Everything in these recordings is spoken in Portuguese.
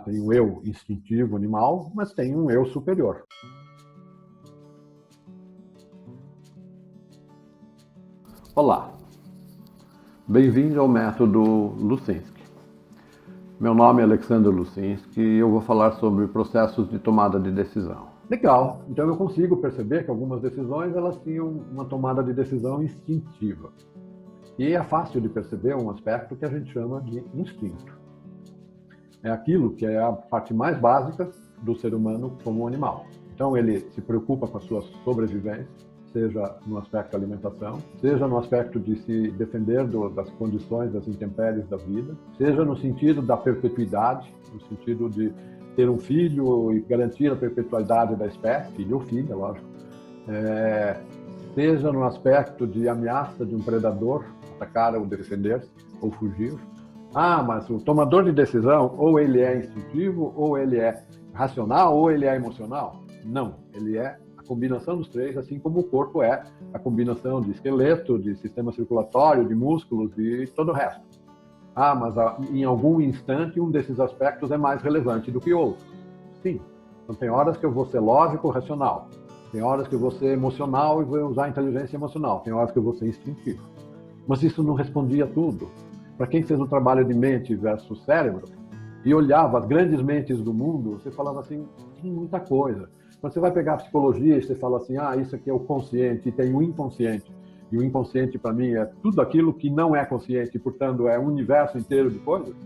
Tem um eu instintivo animal, mas tem um eu superior. Olá, bem-vindo ao método Lusinski. Meu nome é Alexander Lusinski e eu vou falar sobre processos de tomada de decisão. Legal, então eu consigo perceber que algumas decisões elas tinham uma tomada de decisão instintiva. E é fácil de perceber um aspecto que a gente chama de instinto. É aquilo que é a parte mais básica do ser humano como animal. Então ele se preocupa com a sua sobrevivência, seja no aspecto da alimentação, seja no aspecto de se defender das condições, das intempéries da vida, seja no sentido da perpetuidade, no sentido de ter um filho e garantir a perpetuidade da espécie, filho ou filha, lógico, seja no aspecto de ameaça de um predador, atacar ou defender-se, ou fugir. Mas o tomador de decisão, ou ele é instintivo, ou ele é racional, ou ele é emocional? Não, ele é a combinação dos três, assim como o corpo é a combinação de esqueleto, de sistema circulatório, de músculos e todo o resto. Mas em algum instante um desses aspectos é mais relevante do que o outro. Sim, então tem horas que eu vou ser lógico, racional. Tem horas que eu vou ser emocional e vou usar inteligência emocional. Tem horas que eu vou ser instintivo. Mas isso não respondia a tudo. Para quem fez o trabalho de mente versus cérebro e olhava as grandes mentes do mundo, você falava assim, tem muita coisa. Quando você vai pegar a psicologia e você fala assim, isso aqui é o consciente e tem o inconsciente. E o inconsciente, para mim, é tudo aquilo que não é consciente, portanto, é um universo inteiro de coisas.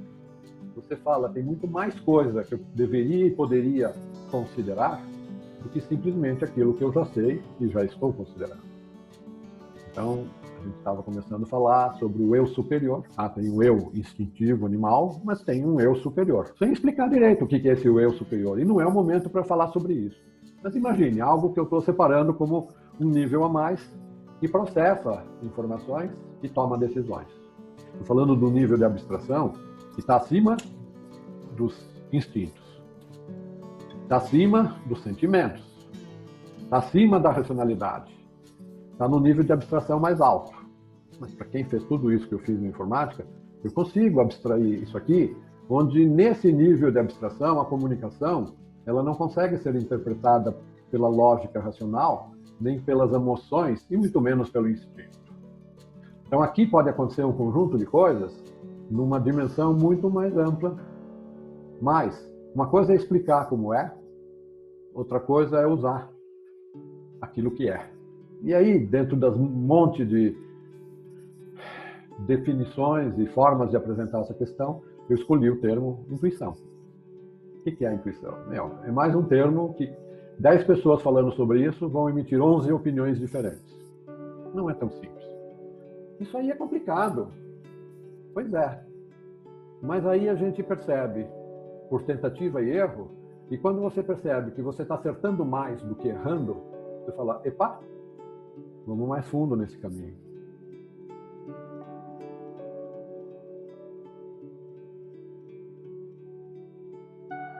Você fala, tem muito mais coisa que eu deveria e poderia considerar do que simplesmente aquilo que eu já sei e já estou considerando. Então, a gente estava começando a falar sobre o eu superior. Tem um eu instintivo animal, mas tem um eu superior. Sem explicar direito o que é esse eu superior. E não é o momento para falar sobre isso. Mas imagine, algo que eu estou separando como um nível a mais que processa informações e toma decisões. Estou falando do nível de abstração que está acima dos instintos. Está acima dos sentimentos. Está acima da racionalidade. Está no nível de abstração mais alto. Mas para quem fez tudo isso que eu fiz na informática, eu consigo abstrair isso aqui, onde nesse nível de abstração, a comunicação, ela não consegue ser interpretada pela lógica racional, nem pelas emoções, e muito menos pelo instinto. Então aqui pode acontecer um conjunto de coisas numa dimensão muito mais ampla. Mas uma coisa é explicar como é, outra coisa é usar aquilo que é. E aí, dentro das monte de definições e formas de apresentar essa questão, eu escolhi o termo intuição. O que é a intuição? É mais um termo que 10 pessoas falando sobre isso vão emitir 11 opiniões diferentes. Não é tão simples. Isso aí é complicado. Pois é. Mas aí a gente percebe, por tentativa e erro, e quando você percebe que você está acertando mais do que errando, você fala, epa, vamos mais fundo nesse caminho.